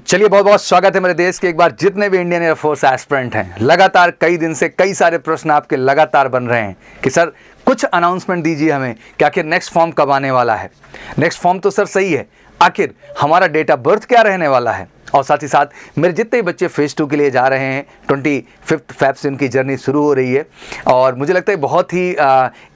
चलिए, बहुत बहुत स्वागत है मेरे देश के एक बार जितने भी इंडियन एयरफोर्स एस्पिरेंट हैं। लगातार कई दिन से कई सारे प्रश्न आपके लगातार बन रहे हैं कि सर कुछ अनाउंसमेंट दीजिए हमें कि आखिर नेक्स्ट फॉर्म कब आने वाला है। नेक्स्ट फॉर्म तो सर सही है, आखिर हमारा डेट ऑफ बर्थ क्या रहने वाला है। और साथ ही साथ मेरे जितने बच्चे फेज़ 2 के लिए जा रहे हैं 25 फ़रवरी से उनकी जर्नी शुरू हो रही है और मुझे लगता है बहुत ही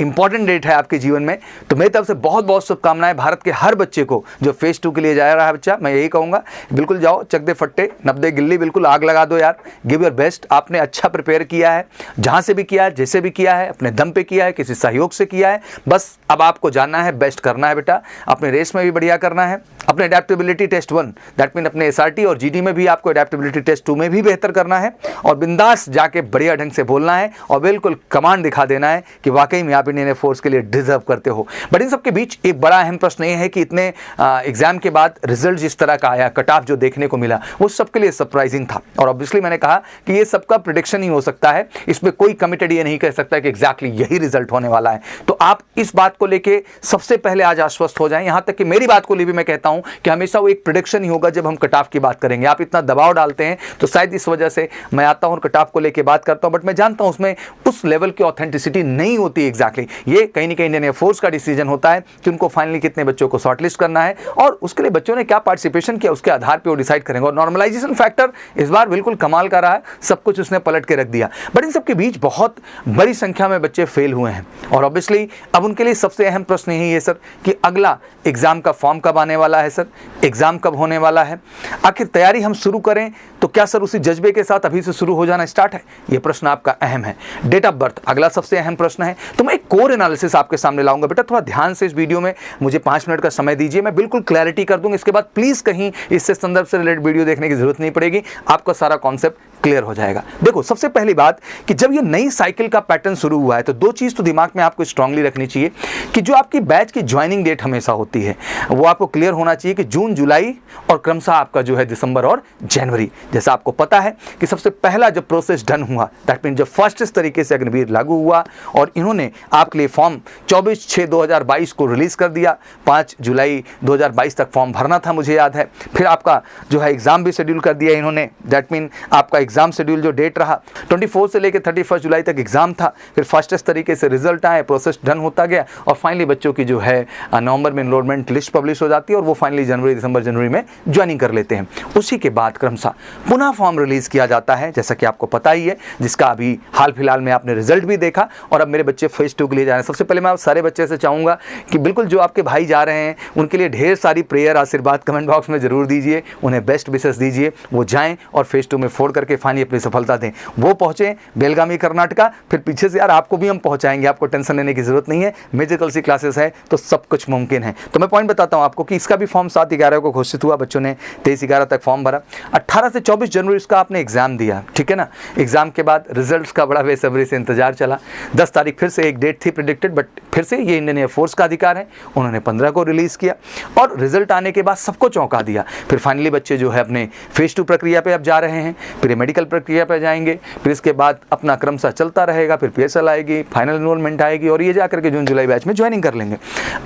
इंपॉर्टेंट डेट है आपके जीवन में। तो मेरी तरफ से बहुत बहुत शुभकामनाएं भारत के हर बच्चे को जो फेज़ 2 के लिए जा रहा है बच्चा। मैं यही कहूँगा, बिल्कुल जाओ, चक दे फट्टे, नप दे गिल्ली, बिल्कुल आग लगा दो यार। Give your best. आपने अच्छा प्रिपेयर किया है, जहाँ से भी किया है, जैसे भी किया है, अपने दम पे किया है, किसी सहयोग से किया है। बस अब आपको जानना है, बेस्ट करना है बेटा। अपने रेस में भी बढ़िया करना है, अपने एडेप्टेबिलिटी टेस्ट 1 दैट मीन अपने SRT और GD में भी आपको एडेप्टेबिलिटी टेस्ट 2 में भी बेहतर करना है और बिंदास जाके बढ़िया ढंग से बोलना है और बिल्कुल कमांड दिखा देना है कि वाकई में आप इंडियन एयरफोर्स के लिए डिजर्व करते हो। बट इन सब के बीच एक बड़ा अहम प्रश्न ये है कि इतने एग्जाम के बाद रिजल्ट जिस तरह का आया, कट ऑफ जो देखने को मिला, वो सबके लिए सरप्राइजिंग था। और ऑब्वियसली मैंने कहा कि ये सबका प्रेडिक्शन ही हो सकता है, इसमें कोई कमिटेड ये नहीं कह सकता कि एग्जैक्टली यही रिजल्ट होने वाला है। तो आप इस बात को लेके सबसे पहले आज आश्वस्त हो जाएं। यहां तक कि मेरी बात को लिए भी मैं कहता हूं कि हमेशा वो एक प्रेडिक्शन ही होगा जब हम कट ऑफ की बात करेंगे। आप इतना दबाव डालते हैं तो शायद इस वजह से मैं आता हूं और कट ऑफ को लेके बात करता हूं, बट मैं जानता हूं उसमें उस लेवल की ऑथेंटिसिटी नहीं होती एग्जैक्टली। ये कहीं ना कहीं इंडियन एयरफोर्स का डिसीजन होता है कि उनको फाइनली कितने बच्चों को शॉर्टलिस्ट करना है और उसके लिए बच्चों ने क्या पार्टिसिपेशन किया उसके आधार पर वो डिसाइड करेंगे। और नॉर्मलाइजेशन फैक्टर इस बार बिल्कुल कमाल का रहा है, सब कुछ उसने पलट के रख दिया। बट इन सब के बीच बहुत बड़ी संख्या में बच्चे फेल हुए हैं और ऑब्वियसली अब उनके लिए सबसे अहम प्रश्न यही है सर कि अगला एग्जाम का फॉर्म कब आने वाला है, सर एग्जाम कब होने वाला है। आखिर तैयारी हम शुरू करें तो क्या सर उसी जज्बे के साथ अभी से शुरू हो जाना स्टार्ट है? ये प्रश्न आपका अहम है। डेट ऑफ बर्थ अगला सबसे अहम प्रश्न है। तो मैं एक कोर एनालिसिस आपके सामने लाऊंगा बेटा, थोड़ा ध्यान से इस वीडियो में मुझे 5 मिनट का समय दीजिए, मैं बिल्कुल क्लैरिटी कर दूंगा। इसके बाद प्लीज कहीं इससे संदर्भ से रिलेटेड वीडियो देखने की जरूरत नहीं पड़ेगी, आपका सारा कॉन्सेप्ट क्लियर हो जाएगा। देखो, सबसे पहली बात कि जब ये नई साइकिल का पैटर्न शुरू हुआ है तो दो चीज तो दिमाग में आपको स्ट्रांगली रखनी चाहिए कि जो आपकी बैच की ज्वाइनिंग डेट हमेशा होती है वो आपको क्लियर होना चाहिए कि जून, जुलाई और क्रमशः आपका जो है दिसंबर और जनवरी। जैसा आपको पता है कि सबसे पहला जब प्रोसेस डन हुआ दैट मीन जब फास्टेस्ट तरीके से अग्निवीर लागू हुआ और इन्होंने आपके लिए फॉर्म 24/6/2022 को रिलीज कर दिया। 5 जुलाई 2022 तक फॉर्म भरना था, मुझे याद है। फिर आपका जो है एग्जाम भी शेड्यूल कर दिया इन्होंने, दैट मीन आपका एग्जाम शेड्यूल जो डेट रहा 24 से लेकर 31 जुलाई तक एग्जाम था। फिर फास्टेस्ट तरीके से रिजल्ट आए, प्रोसेस डन होता गया और फाइनली बच्चों की जो है नवंबर में एनरोलमेंट लिस्ट पब्लिश हो जाती है और वो फाइनली जनवरी, दिसंबर, जनवरी में ज्वाइनिंग कर लेते हैं। उसी के बाद क्रमशः पुनः फॉर्म रिलीज किया जाता है, जैसा कि आपको पता ही है, जिसका अभी हाल फिलहाल में आपने रिजल्ट भी देखा। और अब मेरे बच्चे फेज 2 के लिए जा रहे हैं। सबसे पहले मैं आप सारे बच्चे से चाहूंगा कि बिल्कुल जो आपके भाई जा रहे हैं उनके लिए ढेर सारी प्रेयर, आशीर्वाद कमेंट बॉक्स में जरूर दीजिए, उन्हें बेस्ट विशेस दीजिए, वो जाएं और फेज 2 में फोड़ करके फाइनली अपनी सफलता दें। वो पहुंचे बेलगामी कर्नाटका, फिर पीछे से यार आपको भी हम पहुंचाएंगे, आपको टेंशन लेने की जरूरत नहीं है। म्यूजिकल सी क्लासेस है तो सब कुछ मुमकिन है। तो मैं पॉइंट बताता हूं आपको कि इसका भी फॉर्म 7/11 को घोषित हुआ, बच्चों ने 23/11 तक फॉर्म भरा। 18 से 24 जनवरी इसका आपने एग्जाम दिया, ठीक है ना। एग्जाम के बाद रिजल्ट्स का बड़ा बेसब्री से इंतजार चला। 10 तारीख फिर से एक डेट थी प्रेडिक्टेड, बट फिर से ये इंडियन एयरफोर्स का अधिकार है, उन्होंने 15 को रिलीज किया और रिजल्ट आने के बाद सबको चौंका दिया। फिर फाइनली बच्चे जो है अपने फेज 2 प्रक्रिया पे अब जा रहे हैं, फिर मेडिकल प्रक्रिया पे जाएंगे, फिर इसके बाद अपना क्रमशः चलता रहेगा, फिर PSL आएगी, फाइनल एनरोलमेंट आएगी और ये जाकर के जून जुलाई बैच में ज्वाइनिंग कर लेंगे।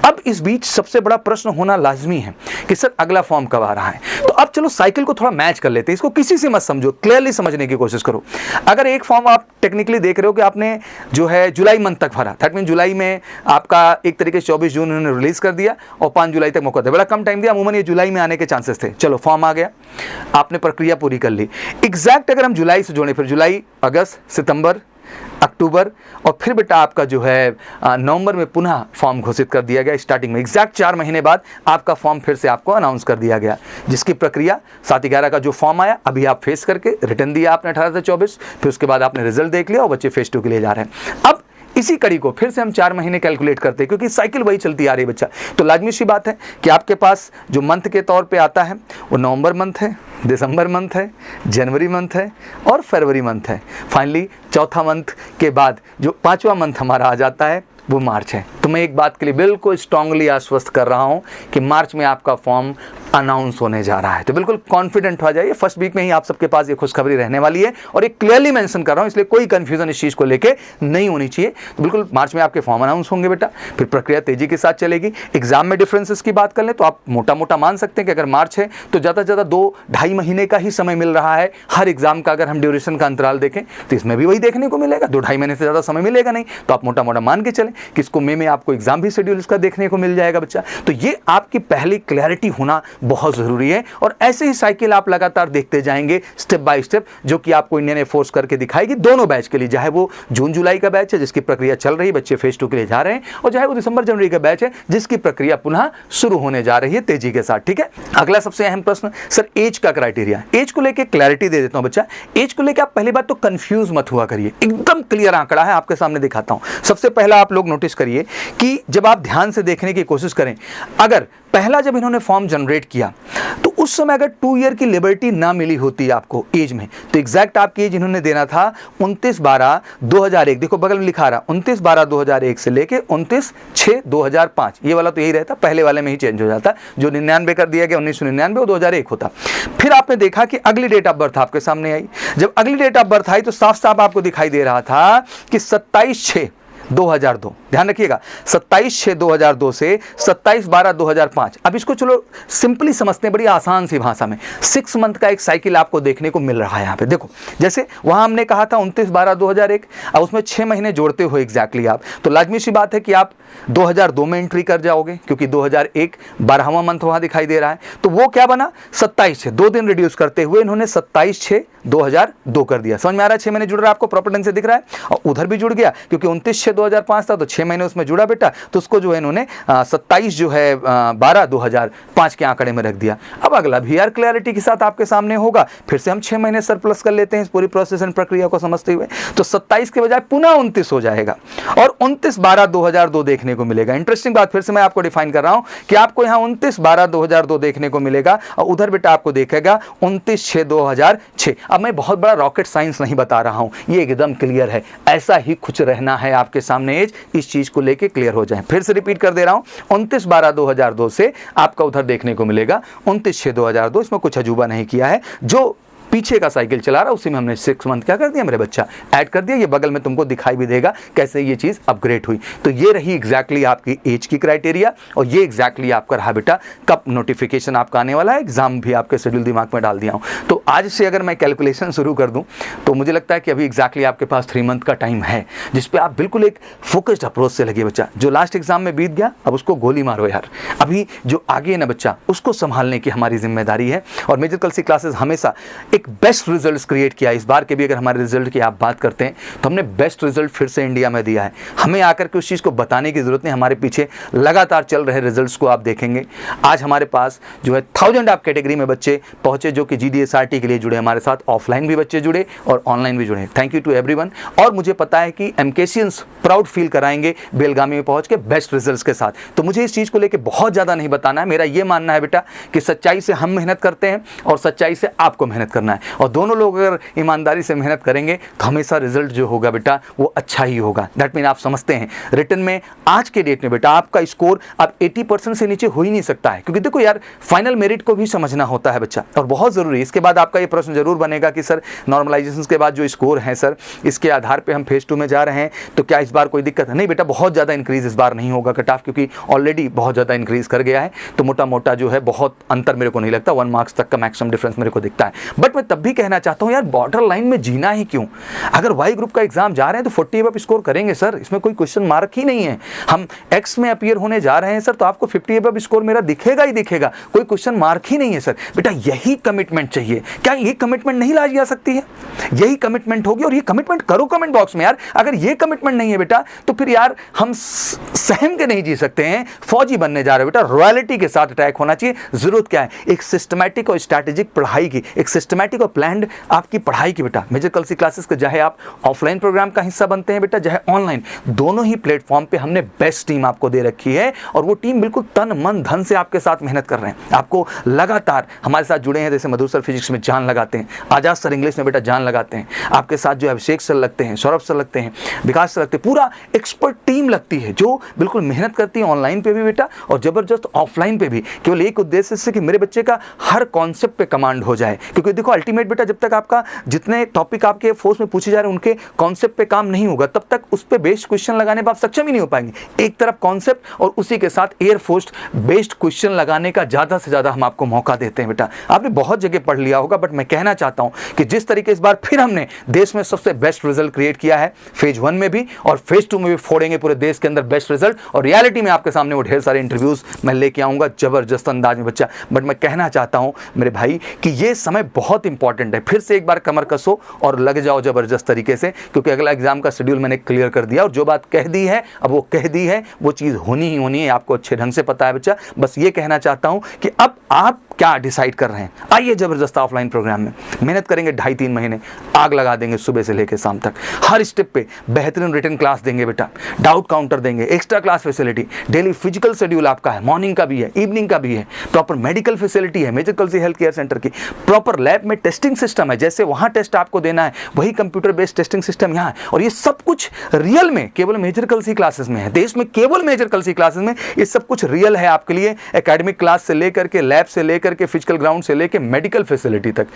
अब इस बीच सबसे बड़ा प्रश्न होना लाजमी है कि सर अगला फॉर्म कब आ रहा है। तो अब चलो साइकिल को थोड़ा मैच कर लेते हैं, इसको किसी से मत समझो, क्लियरली समझने की कोशिश करो। अगर एक फॉर्म आप टेक्निकली देख रहे हो कि आपने जो है जुलाई मंथ तक भरा, दैट मीन जुलाई में आपका एक तरीके से 24 जून उन्होंने रिलीज कर दिया और 5 जुलाई तक मौका दिया, बड़ा कम टाइम दिया, अमूमन ये जुलाई में आने के चांसेस थे। चलो फॉर्म आ गया, आपने प्रक्रिया पूरी कर ली। एग्जैक्ट अगर हम जुलाई से जोड़े, फिर जुलाई, अगस्त, सितंबर, अक्टूबर और फिर बेटा आपका जो है नवंबर में पुनः फॉर्म घोषित कर दिया गया। स्टार्टिंग में एग्जैक्ट 4 महीने बाद आपका फॉर्म फिर से आपको अनाउंस कर दिया गया, जिसकी प्रक्रिया 7/11 का जो फॉर्म आया अभी आप फेस करके रिटर्न दिया आपने 18 से 24, फिर उसके बाद आपने रिजल्ट देख लिया और बच्चे फेज 2 के लिए जा रहे हैं। अब इसी कड़ी को फिर से हम 4 महीने कैलकुलेट करते हैं क्योंकि साइकिल वही चलती आ रही है बच्चा। तो लाजमी सी बात है कि आपके पास जो मंथ के तौर पे आता है वो नवंबर मंथ है, दिसंबर मंथ है, जनवरी मंथ है और फरवरी मंथ है। फाइनली चौथा मंथ के बाद जो 5वां मंथ हमारा आ जाता है वो मार्च है। तो मैं एक बात के लिए बिल्कुल स्ट्रांगली आश्वस्त कर रहा हूं कि मार्च में आपका फॉर्म अनाउंस होने जा रहा है। तो बिल्कुल कॉन्फिडेंट हो जाइए, फर्स्ट वीक में ही आप सबके पास ये खुशखबरी रहने वाली है और एक क्लियरली मेंशन कर रहा हूं, इसलिए कोई कंफ्यूजन इस चीज को लेके नहीं होनी चाहिए। तो बिल्कुल मार्च में आपके फॉर्म अनाउंस होंगे बेटा, फिर प्रक्रिया तेजी के साथ चलेगी। एग्जाम में डिफरेंसेस की बात कर लें तो आप मोटा मोटा मान सकते हैं कि अगर मार्च है तो ज़्यादा से ज़्यादा 2-2.5 महीने का ही समय मिल रहा है हर एग्जाम का। अगर हम ड्यूरेशन का अंतराल देखें तो इसमें भी वही देखने को मिलेगा, 2-2.5 महीने से ज़्यादा समय मिलेगा नहीं। तो आप मोटा मोटा मान के चलें कि इसको मई में आपको एग्जाम भी शेड्यूल इसका देखने को मिल जाएगा बच्चा। तो ये आपकी पहली क्लैरिटी होना बहुत ज़रूरी है और ऐसे ही साइकिल आप लगातार देखते जाएंगे स्टेप बाय स्टेप, जो कि आपको इंडियन एयरफोर्स करके दिखाएगी दोनों बैच के लिए, चाहे वो जून जुलाई का बैच है जिसकी प्रक्रिया चल रही है, बच्चे फेज 2 के लिए जा रहे हैं, और चाहे वो दिसंबर जनवरी का बैच है जिसकी प्रक्रिया पुनः शुरू होने जा रही है तेजी के साथ। ठीक है, अगला सबसे अहम प्रश्न सर एज का क्राइटेरिया। एज को लेकर क्लैरिटी दे देता हूं बच्चा। एज को लेकर आप पहली बात तो कंफ्यूज मत हुआ करिए, एकदम क्लियर आंकड़ा है आपके सामने दिखाता हूं। सबसे पहला आप लोग नोटिस करिए कि जब आप ध्यान से देखने की कोशिश करें, अगर पहला जब इन्होंने फॉर्म जनरेट किया तो उस समय अगर 2 ईयर की लिबर्टी ना मिली होती आपको एज में, तो एग्जैक्ट आपकी एज इन्होंने देना था 29/12/2001। देखो बगल में लिखा रहा 29/12/2001 से लेके 29/6/2005। ये वाला तो यही रहता, पहले वाले में ही चेंज हो जाता, जो 99 कर दिया गया 1999 वो 2001 होता। फिर आपने देखा कि अगली डेट ऑफ बर्थ आपके सामने आई। जब अगली डेट ऑफ बर्थ आई तो साफ साफ आपको दिखाई दे रहा था कि 27/6/2002। ध्यान रखिएगा, 27/6/2002 से 27/12/2005। अब इसको चलो सिंपली समझते हैं बड़ी आसान सी भाषा में। 6 मंथ का एक साइकिल आपको देखने को मिल रहा है यहाँ पे। देखो जैसे वहां हमने कहा था 29/12/2001, अब उसमें 6 महीने जोड़ते हो एग्जैक्टली आप, तो लाजमी सी बात है कि आप 2002 में एंट्री कर जाओगे, क्योंकि 2001 12वां मंथ वहां दिखाई दे रहा है। तो वो क्या बना 27/6, 2 दिन रिड्यूस करते हुए इन्होंने 27/6/2002 कर दिया। समझ में आ रहा है? 6 महीने जुड़ रहा है, आपको प्रॉपर ढंग से दिख रहा है। और उधर भी जुड़ गया क्योंकि 29/6/2005 था, तो 6 महीने उसमें जुड़ा बेटा, तो उसको जो है इन्होंने 27/12/2005 के आंकड़े में रख दिया। अब अगला भी यार क्लैरिटी के साथ आपके सामने होगा, फिर से हम 6 महीने सरप्लस कर लेते हैं इस पूरी प्रोसेस एंड प्रक्रिया को समझते हुए, तो 27 के बजाय पुनः 29 हो जाएगा और 29/12/2002 देखने को मिलेगा। इंटरेस्टिंग बात फिर से मैं आपको डिफाइन कर रहा हूं कि आपको यहां 29/12/2002 देखने को मिलेगा और उधर बेटा आपको देखेगा 29/6/2006। अब मैं बहुत बड़ा रॉकेट साइंस नहीं बता रहा हूं, ये एकदम क्लियर है, ऐसा ही कुछ रहना है आपके सामने एज, इस चीज को लेके क्लियर हो जाए। फिर से रिपीट कर दे रहा हूं, 29/12/2002 से आपका उधर देखने को मिलेगा 29/6/2002। इसमें कुछ अजूबा नहीं किया है, जो पीछे का साइकिल चला रहा उसी में हमने 6 मंथ क्या कर दिया मेरे बच्चा, ऐड कर दिया। ये बगल में तुमको दिखाई भी देगा कैसे ये चीज अपग्रेड हुई। तो ये रही एग्जैक्टली आपकी एज की क्राइटेरिया और ये एग्जैक्टली आपका रहा बेटा कब नोटिफिकेशन आपका आने वाला है। एग्जाम भी आपके शेड्यूल दिमाग में डाल दिया हूं। तो आज से अगर मैं कैलकुलेशन शुरू कर दूं तो मुझे लगता है कि अभी एग्जैक्टली आपके पास 3 मंथ का टाइम है, जिसपे आप बिल्कुल एक फोकस्ड अप्रोच से लगे बच्चा। जो लास्ट एग्जाम में बीत गया अब उसको गोली मारो यार, अभी जो आगे है ना बच्चा उसको संभालने की हमारी जिम्मेदारी है। और मेजर कल सी क्लासेस हमेशा एक बेस्ट रिजल्ट्स क्रिएट किया। इस बार के भी अगर हमारे रिजल्ट की आप बात करते हैं तो हमने बेस्ट रिजल्ट फिर से इंडिया में दिया है। हमें आकर के उस चीज़ को बताने की जरूरत नहीं, हमारे पीछे लगातार चल रहे रिजल्ट्स को आप देखेंगे। आज हमारे पास जो है 1000 आप कैटेगरी में बच्चे पहुंचे जो कि GDSRT के लिए जुड़े, हमारे साथ ऑफलाइन भी बच्चे जुड़े और ऑनलाइन भी जुड़े। Thank you to everyone. और मुझे पता है कि MKCians प्राउड फील कराएंगे बेलगामी में पहुंच के बेस्ट रिजल्ट्स के साथ। तो मुझे इस चीज़ को लेकर बहुत ज़्यादा नहीं बताना है, मेरा ये मानना है बेटा कि सच्चाई से हम मेहनत करते हैं और सच्चाई से आपको मेहनत करना है, और दोनों लोग अगर ईमानदारी से मेहनत करेंगे तो हमेशा रिजल्ट जो होगा बेटा वो अच्छा ही होगा। दैट मीन आप समझते हैं रिटर्न में आज के डेट में बेटा आपका स्कोर अब 80% से नीचे हो ही नहीं सकता है, क्योंकि देखो यार फाइनल मेरिट को भी समझना होता है बच्चा और बहुत ज़रूरी है। इसके बाद आपका ये प्रश्न जरूर बनेगा कि सर नॉर्मलाइजेशन के बाद जो स्कोर है सर इसके आधार पर हम फेज 2 में जा रहे हैं तो क्या इस बार कोई दिक्कत है? नहीं बेटा, बहुत ज़्यादा इंक्रीज इस बार नहीं होगा कट ऑफ, क्योंकि ऑलरेडी बहुत ज़्यादा इंक्रीज कर गया है। तो मोटा मोटा जो है बहुत अंतर मेरे को नहीं लगता, 1 मार्क्स तक का मैक्सिमम डिफरेंस मेरे को दिखता है। बट मैं तब भी कहना चाहता हूं यार बॉर्डर लाइन में जीना ही क्यों? अगर वाई ग्रुप का एग्जाम जा रहे हैं तो 40 अबव स्कोर करेंगे सर, इसमें कोई क्वेश्चन मार्क ही नहीं है। हम एक्स में अपीयर होने जा रहे हैं सर तो आपको 50 अबव स्कोर मेरा दिखेगा ही दिखेगा, कोई क्वेश्चन मार्क ही नहीं है सर। बेटा यही कमिटमेंट चाहिए, क्या ये कमिटमेंट नहीं लाई जा सकती है? यही कमिटमेंट होगी और ये कमिटमेंट करो कमेंट बॉक्स में यार। अगर ये कमिटमेंट नहीं है बेटा तो फिर यार हम सहम के नहीं जी सकते हैं, फौजी बनने जा रहे हैं बेटा, रॉयल्टी के साथ अटैक होना चाहिए। जरूरत क्या है? एक सिस्टमैटिक और स्ट्रैटेजिक पढ़ाई की, एक सिस्टमैटिक सिस्टमैटिक और प्लान्ड आपकी पढ़ाई की बेटा मेजर कलसी क्लासेस के, चाहे आप ऑफलाइन प्रोग्राम का हिस्सा बनते हैं बेटा, चाहे ऑनलाइन, दोनों ही प्लेटफॉर्म पे हमने बेस्ट टीम आपको दे रखी है। और वो टीम बिल्कुल तन मन धन से आपके साथ मेहनत कर रहे हैं, आपको लगातार हमारे साथ जुड़े हैं। जैसे मधुर सर फिजिक्स में जान लगाते हैं, आजाद सर इंग्लिश में बेटा जान लगाते हैं, आपके साथ जो अभिषेक सर लगते हैं, सौरभ सर लगते हैं, विकास सर लगते हैं, पूरा एक्सपर्ट टीम लगती है जो बिल्कुल मेहनत करती है ऑनलाइन पे भी बेटा और जबरदस्त ऑफलाइन पे भी, केवल एक उद्देश्य से कि मेरे बच्चे का हर कॉन्सेप्ट पे कमांड हो जाए। क्योंकि देखो अल्टीमेट बेटा जब तक आपका जितने टॉपिक आपके फोर्स में पूछे जा रहे हैं उनके कॉन्सेप्ट पे काम नहीं होगा, तब तक उस पे बेस्ड क्वेश्चन लगाने पर आप सक्षम ही नहीं हो पाएंगे। एक तरफ कॉन्सेप्ट और उसी के साथ एयरफोर्स बेस्ड क्वेश्चन लगाने का ज़्यादा से ज़्यादा हम आपको मौका देते हैं बेटा। आपने बहुत जगह पढ़ लिया होगा, बट मैं कहना चाहता हूं कि जिस तरीके इस बार फिर हमने देश में सबसे बेस्ट रिजल्ट क्रिएट किया है, फेज 1 में भी और फेज 2 में भी फोड़ेंगे पूरे देश के अंदर बेस्ट रिजल्ट, और रियलिटी में आपके सामने वो ढेर सारे इंटरव्यूज मैं लेके आऊंगा जबरदस्त अंदाज में बच्चा। बट मैं कहना चाहता हूं मेरे भाई कि ये समय बहुत इंपॉर्टेंट है, फिर से एक बार कमर कसो और लग जाओ जबरदस्त तरीके से, क्योंकि अगला एग्जाम का शेड्यूल मैंने क्लियर कर दिया और जो बात कह दी है अब वो कह दी है, वो चीज़ होनी ही होनी है, आपको अच्छे ढंग से पता है बच्चा। बस ये कहना चाहता हूं कि अब आप क्या डिसाइड कर रहे हैं। आइए जबरदस्त ऑफलाइन प्रोग्राम में मेहनत करेंगे, 2.5-3 महीने आग लगा देंगे सुबह से लेकर शाम तक। हर स्टेप पे बेहतरीन रिटन क्लास देंगे बेटा, डाउट काउंटर देंगे, extra class facility, daily physical schedule आपका है, मॉर्निंग का भी है, इवनिंग का भी है, प्रॉपर मेडिकल फैसिलिटी है मेजर कलसी हेल्थ केयर सेंटर की, प्रॉपर लैब में टेस्टिंग सिस्टम है, जैसे वहां टेस्ट आपको देना है वही कंप्यूटर बेस्ड टेस्टिंग सिस्टम यहाँ है। और ये सब कुछ रियल में केवल मेजर कलसी क्लासेस में है, देश में केवल मेजर कलसी क्लासेस में ये सब कुछ रियल है आपके लिए। एकेडमिक क्लास से लेकर के, लैब से लेकर के, फिजिकल ग्राउंड से लेकर मेडिकल फैसिलिटी तक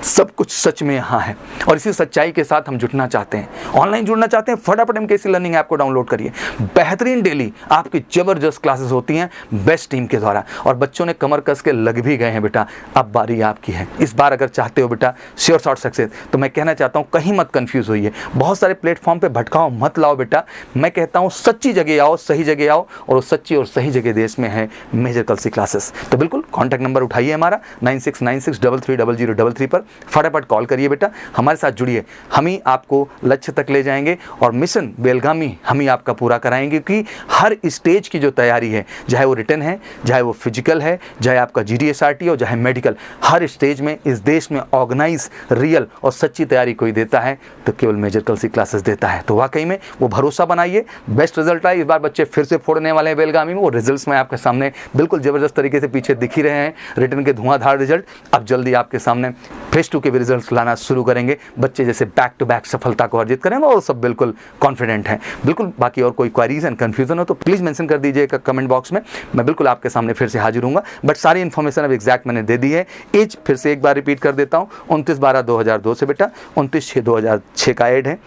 सब कुछ सच में यहाँ है। और इसी सच्चाई के साथ हम जुड़ना चाहते हैं, ऑनलाइन जुड़ना चाहते हैं, फटाफट MKC लर्निंग ऐप को डाउनलोड करिए। बेहतरीन डेली आपकी जबरदस्त क्लासेस होती हैं बेस्ट टीम के द्वारा, और बच्चों ने कमर कस के लग भी गए हैं बेटा। अब बारी आपकी है, इस बार अगर चाहते हो बेटा श्योर शॉट सक्सेस, तो मैं कहना चाहता हूँ कहीं मत कंफ्यूज होइए, बहुत सारे प्लेटफॉर्म पे भटकाओ मत लाओ बेटा। मैं कहता हूँ सच्ची जगह आओ, सही जगह आओ, और वो सच्ची और सही जगह देश में है मेजर कलसी क्लासेस। तो बिल्कुल कॉन्टैक्ट नंबर उठाइए हमारा 9696330033 पर, फटाफट कॉल करिए बेटा, हमारे साथ जुड़िए, हम ही आपको लक्ष्य तक ले जाएंगे और मिशन बेलगामी हम ही आपका पूरा कराएंगे। क्योंकि हर स्टेज की जो तैयारी है, चाहे वो रिटन है, चाहे वो फिजिकल है, चाहे आपका GDSRT हो, चाहे मेडिकल, हर स्टेज में इस देश में ऑर्गेनाइज रियल और सच्ची तैयारी कोई देता है तो केवल मेजर कलसी क्लासेस देता है। तो वाकई में वो भरोसा बनाइए, बेस्ट रिजल्ट आए। इस बार बच्चे फिर से फोड़ने वाले हैं बेलगामी में, वो रिजल्ट्स में आपके सामने बिल्कुल जबरदस्त तरीके से पीछे दिख ही रहे हैं, रिटन के धुआंधार रिजल्ट। अब जल्दी आपके सामने फेज 2 के भी रिजल्ट्स लाना शुरू करेंगे, बच्चे जैसे बैक टू बैक सफलता को अर्जित करेंगे और सब बिल्कुल कॉन्फिडेंट हैं। बिल्कुल बाकी और कोई क्वारीज एंड कन्फ्यूजन हो तो प्लीज़ मेंशन कर दीजिएगा कमेंट बॉक्स में, मैं बिल्कुल आपके सामने फिर से हाजिर हूँगा। बट सारी इन्फॉर्मेशन अब एग्जैक्ट मैंने दे दी है। एज फिर से एक बार रिपीट कर देता हूँ, 29/12/2002 से बेटा 29/6/2006 का एड है।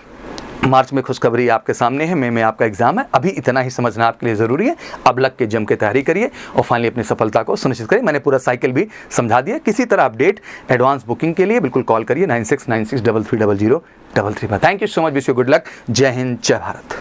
मार्च में खुशखबरी आपके सामने है, मई में आपका एग्जाम है। अभी इतना ही समझना आपके लिए ज़रूरी है। अब लग के जम के तैयारी करिए और फाइनली अपनी सफलता को सुनिश्चित करिए। मैंने पूरा साइकिल भी समझा दिया। किसी तरह अपडेट एडवांस बुकिंग के लिए बिल्कुल कॉल करिए 9696330033 पर। Thank you so much, wish you good luck. जय हिंद, जय भारत।